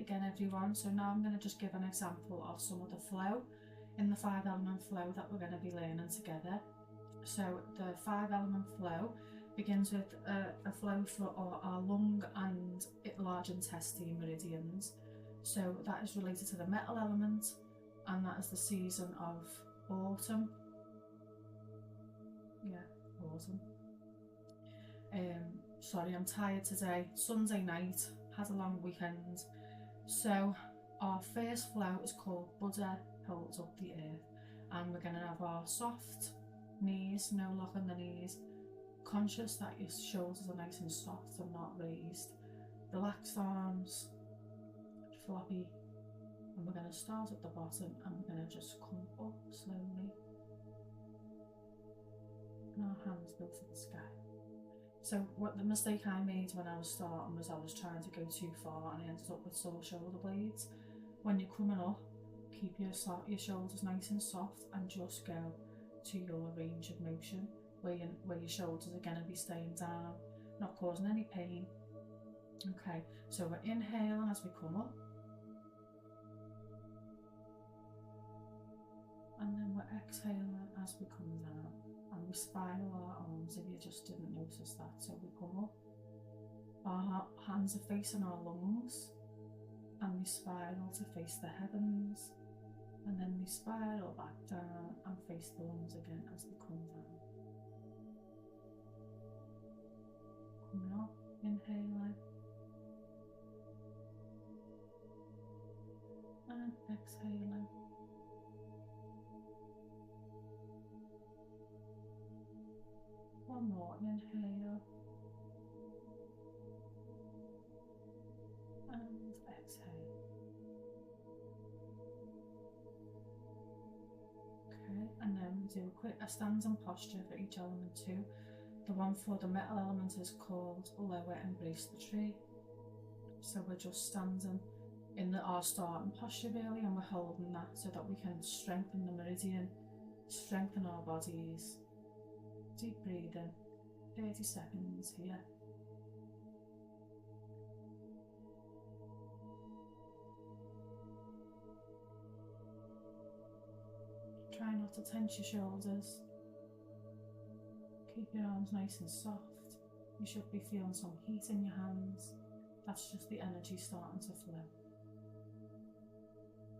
again, everyone. So now I'm going to just give an example of some of the flow in the 5-element flow that we're going to be learning together. So the 5-element flow begins with a flow for our lung and large intestine meridians. So that is related to the metal element, and that is the season of autumn. Yeah, autumn. Sorry, I'm tired today. Sunday night, had a long weekend. So our first flow is called Buddha holds up the earth, and we're going to have our soft knees, no lock on the knees, conscious that your shoulders are nice and soft and not raised, relaxed arms, floppy, and we're going to start at the bottom and we're going to just come up slowly, and our hands go to the sky. So what the mistake I made when I was starting was I was trying to go too far and I ended up with sore shoulder blades. When you're coming up, keep your shoulders nice and soft and just go to your range of motion where your shoulders are going to be staying down, not causing any pain. Okay, so we're inhaling as we come up, and then we're exhaling as we come down, and we spiral our arms if you just didn't notice that. So we come up, our hands are facing our lungs, and we spiral to face the heavens, and then we spiral back down and face the lungs again as we come down. Coming up, inhaling, and exhaling. One more, inhale, and exhale. Okay, and then we do a standing posture for each element too. The one for the metal element is called lower embrace the tree. So we're just standing in our starting posture really, and we're holding that so that we can strengthen the meridian, strengthen our bodies. Deep breathing, 30 seconds here. Try not to tense your shoulders. Keep your arms nice and soft. You should be feeling some heat in your hands. That's just the energy starting to flow.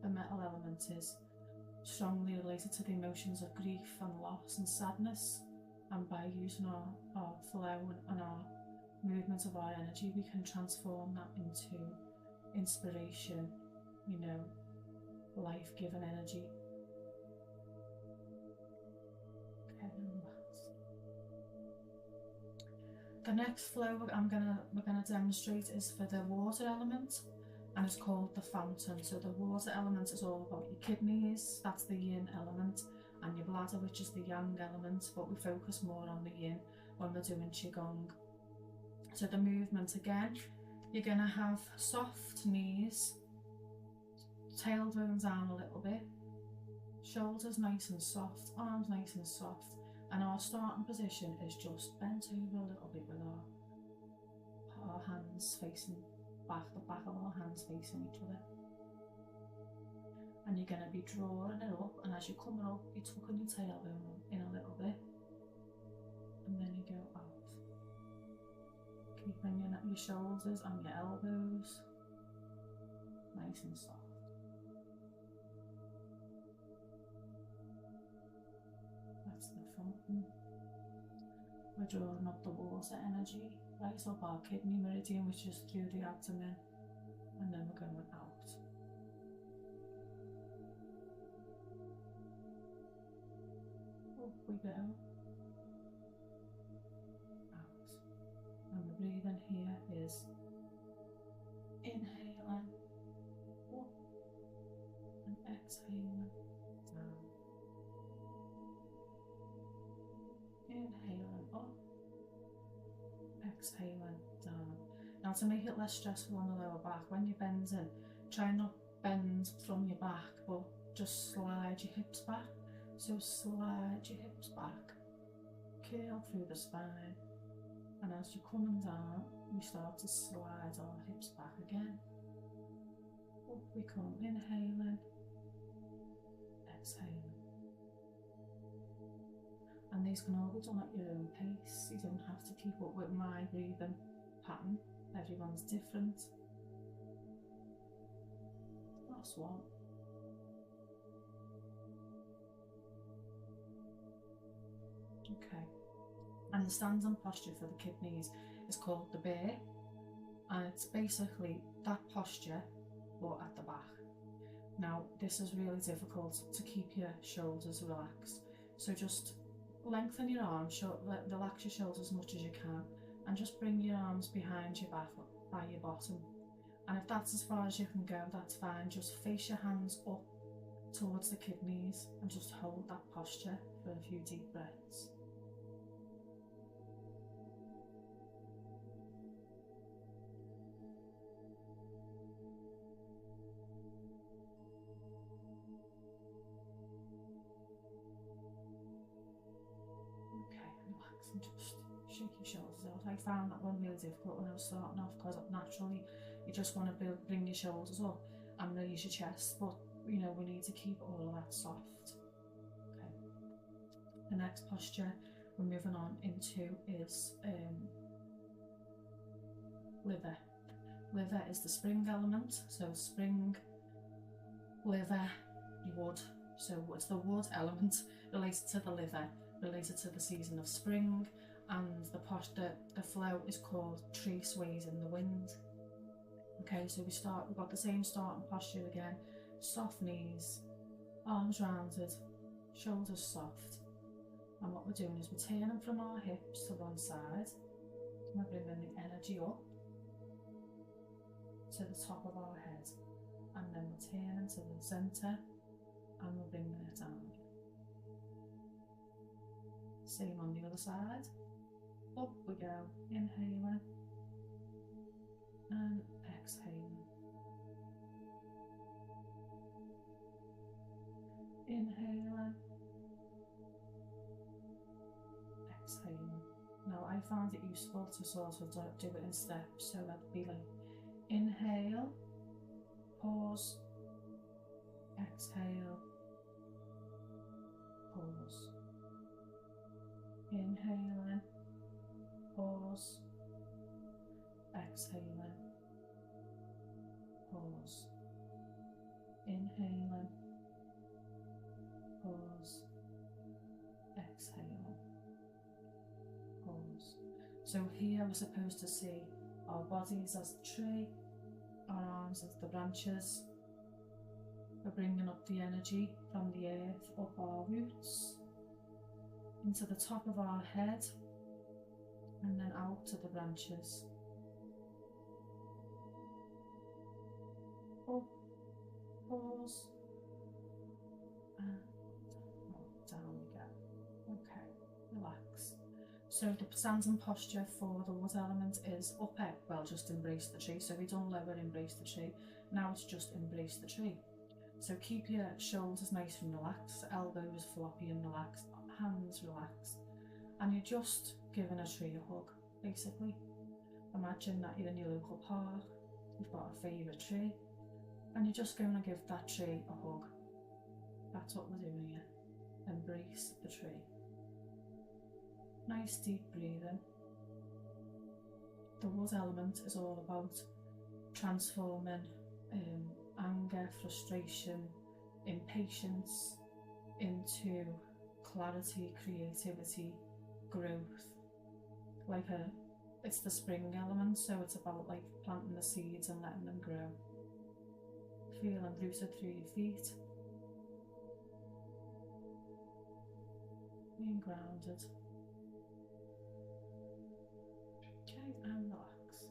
The metal element is strongly related to the emotions of grief and loss and sadness, and by using our flow and our movement of our energy, we can transform that into inspiration, you know, life-giving energy. Okay, relax. The next flow we're gonna demonstrate is for the water element, and it's called the fountain. So the water element is all about your kidneys, that's the yin element, and your bladder, which is the yang element, but we focus more on the yin when we're doing qigong. So the movement again, you're gonna have soft knees, tail going down a little bit, shoulders nice and soft, arms nice and soft, and our starting position is just bent over a little bit with our hands facing back, the back of our hands facing each other. And you're going to be drawing it up, and as you're coming up, you're tucking your tailbone in a little bit, and then you go out. Keeping your shoulders and your elbows nice and soft. That's the fountain. We're drawing up the water energy right up our kidney meridian, which is through the abdomen, and then we're going out. Up we go, out, and the breathing here is inhaling up and exhaling down. Inhaling up, exhaling down. Now to make it less stressful on the lower back, when you're bending, try not bend from your back, but just slide your hips back. So slide your hips back, curl through the spine, and as you're coming down, we start to slide our hips back again. Up we come, inhaling, exhaling. And these can all be done at your own pace. You don't have to keep up with my breathing pattern. Everyone's different. Last one. Okay. And the standing posture for the kidneys is called the bear. And it's basically that posture, but at the back. Now, this is really difficult to keep your shoulders relaxed. So just lengthen your arms, relax your shoulders as much as you can, and just bring your arms behind your back by your bottom. And if that's as far as you can go, that's fine. Just face your hands up towards the kidneys and just hold that posture for a few deep breaths. Relax and just shake your shoulders out. I found that one really difficult when I was starting off, because naturally you just want to bring your shoulders up and release your chest, but you know, we need to keep all of that soft. Okay. The next posture we're moving on into is liver. Liver is the spring element, so spring, liver, wood. So it's the wood element related to the liver, related to the season of spring, and the flow is called tree sways in the wind. Okay, so we've got the same starting posture again, soft knees, arms rounded, shoulders soft, and what we're doing is we're turning from our hips to one side, and we're bringing the energy up to the top of our head, and then we're turning to the centre, and we're bringing it down. Same on the other side. Up we go, inhaling and exhaling. Inhaling, exhaling. Now I found it useful to sort of do it in steps, so that'd be like inhale, pause, exhale, pause. Inhaling, pause, exhaling, pause. Inhaling, pause, exhaling, pause. So here we're supposed to see our bodies as the tree, our arms as the branches. We're bringing up the energy from the earth up our roots, into the top of our head, and then out to the branches. Up, pause, and down we go. Okay, relax. So the standing posture for the wood element is up, well, just embrace the tree. So we've done lower, embrace the tree. Now it's just embrace the tree. So keep your shoulders nice and relaxed, elbows floppy and relaxed, hands relaxed, and you're just giving a tree a hug, basically. Imagine that you're in your local park, you've got a favourite tree, and you're just going to give that tree a hug. That's what we're doing here. Embrace the tree. Nice deep breathing. The wood element is all about transforming anger, frustration, impatience into clarity, creativity, growth. It's the spring element, so it's about like planting the seeds and letting them grow. Feeling rooted through your feet. Being grounded. Okay, and relax.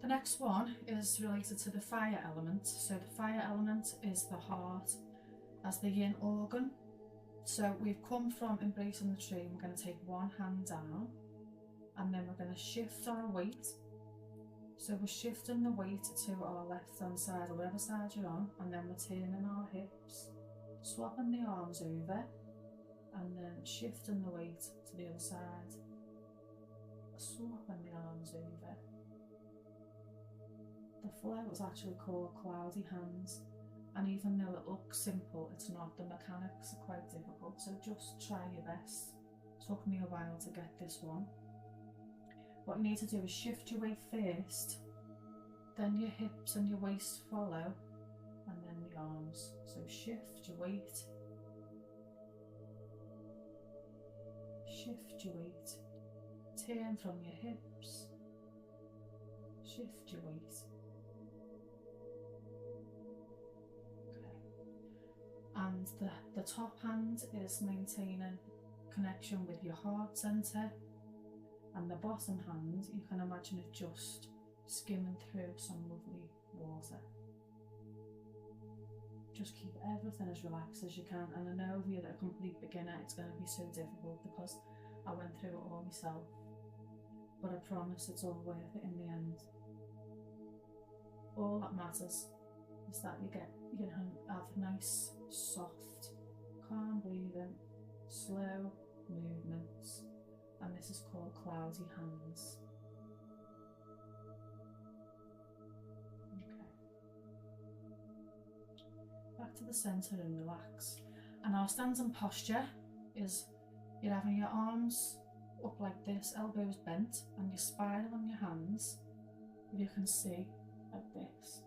The next one is related to the fire element. So the fire element is the heart as the yin organ. So we've come from embracing the tree, we're going to take one hand down, and then we're going to shift our weight. So we're shifting the weight to our left hand side, or whatever side you're on, and then we're turning our hips, swapping the arms over, and then shifting the weight to the other side, swapping the arms over, The flow is actually called cloudy hands, and even though it looks simple, it's not. The mechanics are quite difficult, so just try your best. It took me a while to get this one. What you need to do is shift your weight first, then your hips and your waist follow, and then the arms. So shift your weight, shift your weight, turn from your hips, shift your weight. And the top hand is maintaining connection with your heart centre, and the bottom hand, you can imagine it just skimming through some lovely water. Just keep everything as relaxed as you can, and I know if you're a complete beginner it's going to be so difficult because I went through it all myself, but I promise it's all worth it in the end. All that matters is that you can have nice, soft, calm breathing, slow movements, and this is called cloudy hands. Okay. Back to the centre and relax. And our standing posture is you're having your arms up like this, elbows bent, and your spine on your hands, if you can see, like this.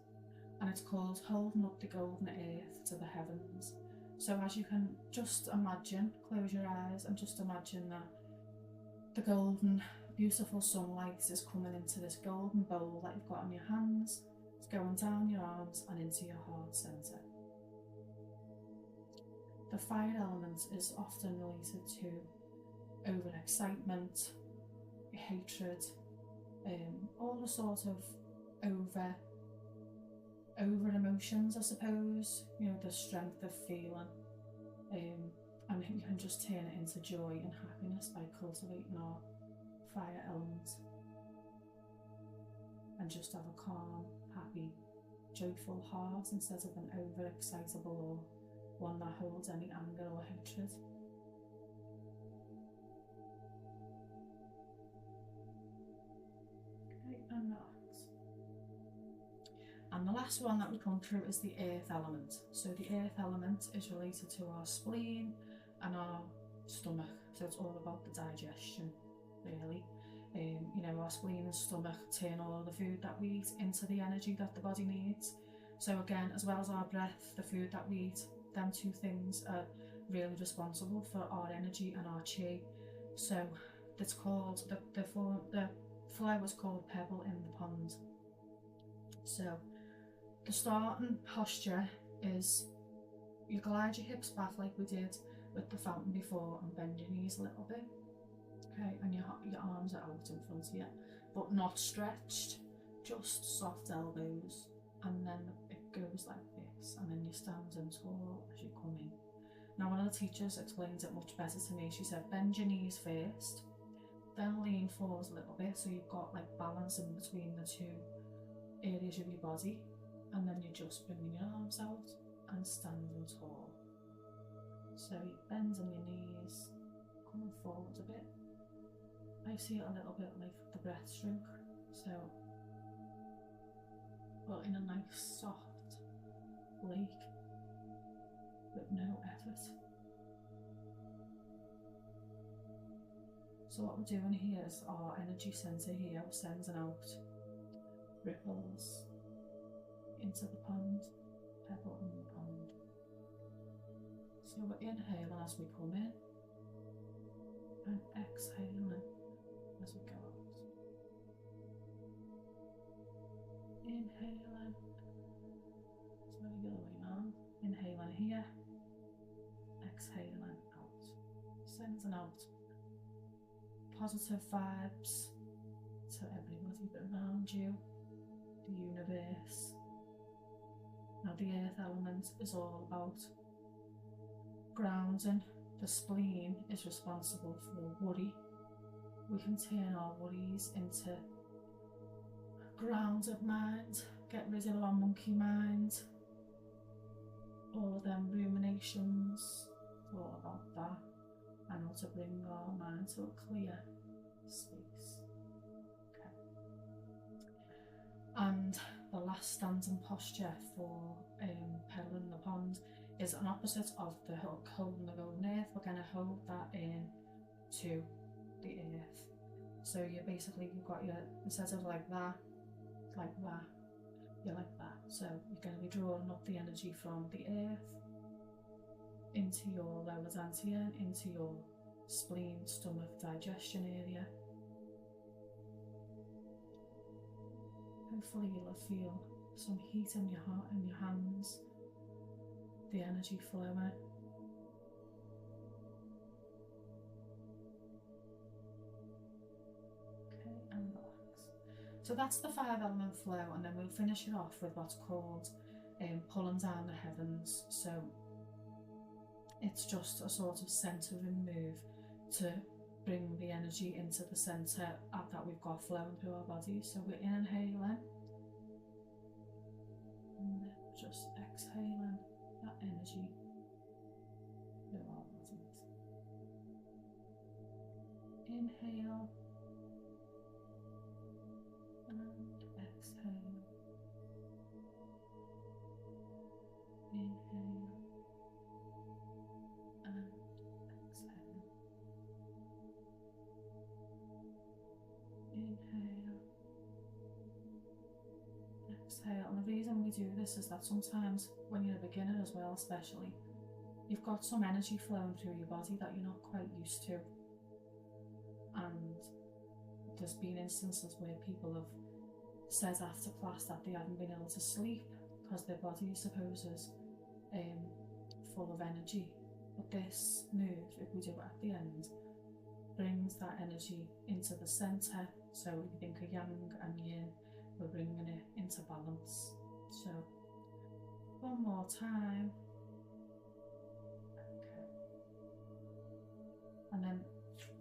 And it's called holding up the golden earth to the heavens. So as you can just imagine, close your eyes and just imagine that the golden, beautiful sunlight is coming into this golden bowl that you've got on your hands. It's going down your arms and into your heart centre. The fire element is often related to overexcitement, hatred, all the sort of over emotions, I suppose, you know, the strength of feeling, and you can just turn it into joy and happiness by cultivating our fire element, and just have a calm, happy, joyful heart instead of an overexcitable or one that holds any anger or hatred. Okay, and relax. And the last one that we come through is the earth element. So the earth element is related to our spleen and our stomach. So it's all about the digestion, really. You know, our spleen and stomach turn all the food that we eat into the energy that the body needs. So again, as well as our breath, the food that we eat, them two things are really responsible for our energy and our chi. So it's called, the flow is called pebble in the pond. So the starting posture is you glide your hips back like we did with the fountain before and bend your knees a little bit. Okay, and your arms are out in front of you, but not stretched, just soft elbows, and then it goes like this, and then you stand in tall as you come in. Now one of the teachers explains it much better to me. She said bend your knees first, then lean forward a little bit so you've got like balance in between the two areas of your body, and then you're just bringing your arms out and standing tall. So you bend on your knees, coming forward a bit. I see it a little bit like the breaststroke, so, but in a nice soft lake with no effort. So what we're doing here is our energy centre here, we're sending out ripples into the pond, pebble in the pond. So we're inhaling as we come in and exhaling as we go out. Inhaling, so the other way now, inhaling here, exhaling out, sending out positive vibes to everybody around you, the universe. Now the earth element is all about grounding. The spleen is responsible for worry. We can turn our worries into grounded mind, get rid of our monkey mind, all of them ruminations, it's all about that, and how to bring our mind to a clear space. Okay. And the last standing posture for peddling the pond is an opposite of the hook holding the golden earth. We're going to hold that in to the earth. So you've got your, instead of like that, you're like that. So you're going to be drawing up the energy from the earth into your lower dantian, into your spleen, stomach, digestion area. Hopefully you'll feel some heat in your heart and your hands, the energy flowing. Okay, and relax. So that's the 5-element flow, and then we'll finish it off with what's called pulling down the heavens. So it's just a sort of centering move to bring the energy into the centre that we've got flowing through our body. So we're inhaling and then just exhaling that energy through our bodies. Inhale and exhale. Inhale and exhale. Inhale, exhale. And the reason we do this is that sometimes when you're a beginner as well, especially, you've got some energy flowing through your body that you're not quite used to. And there's been instances where people have said after class that they haven't been able to sleep because their body, I suppose, is full of energy. But this move, if we do it at the end, brings that energy into the centre. So if you think of yang and yin, we're bringing it into balance. So one more time. Okay. And then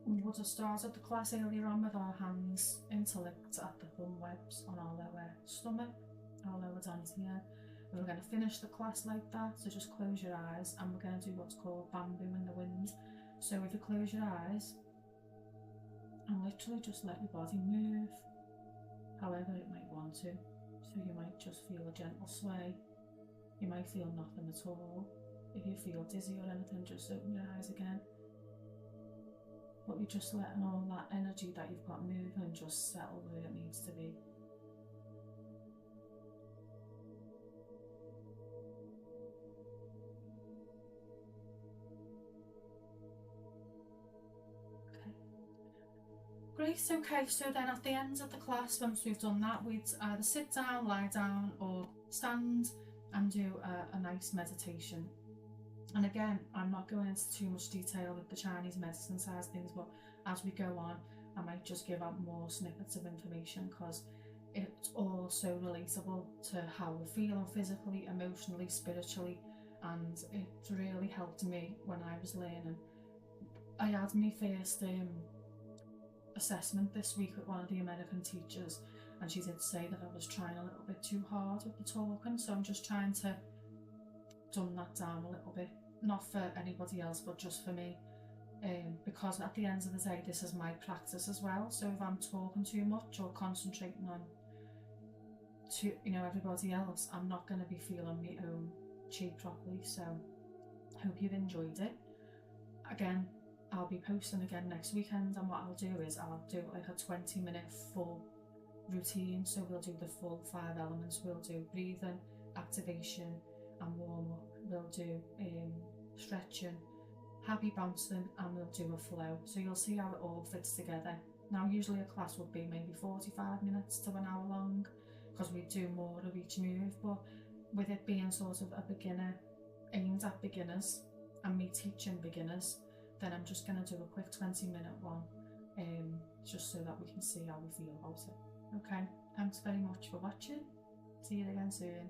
we would have started the class earlier on with our hands interlinked at the thumb webs on our lower stomach, our lower dantian. We were going to finish the class like that, so just close your eyes, and we're going to do what's called bamboo in the wind. So if you close your eyes and literally just let your body move however it might want to. So you might just feel a gentle sway, you might feel nothing at all. If you feel dizzy or anything, just open your eyes again. But you're just letting all that energy that you've got moving just settle where it needs to be. Great, okay, so then at the end of the class, once we've done that, we'd either sit down, lie down, or stand and do a nice meditation. And again, I'm not going into too much detail with the Chinese medicine side of things, but as we go on, I might just give out more snippets of information because it's all so relatable to how we're feeling physically, emotionally, spiritually, and it really helped me when I was learning. I had my first assessment this week with one of the American teachers, and she did say that I was trying a little bit too hard with the talking, so I'm just trying to dumb that down a little bit, not for anybody else but just for me, because at the end of the day this is my practice as well. So if I'm talking too much or concentrating on everybody else, I'm not going to be feeling my own chi properly. So I hope you've enjoyed it. Again, I'll be posting again next weekend, and what I'll do is I'll do like a 20-minute full routine. So we'll do the full 5 elements. We'll do breathing, activation and warm up. We'll do stretching, happy bouncing, and we'll do a flow. So you'll see how it all fits together. Now usually a class would be maybe 45 minutes to an hour long because we do more of each move, but with it being sort of a beginner, aimed at beginners and me teaching beginners, then I'm just going to do a quick 20-minute one, just so that we can see how we feel about it. Okay, thanks very much for watching. See you again soon.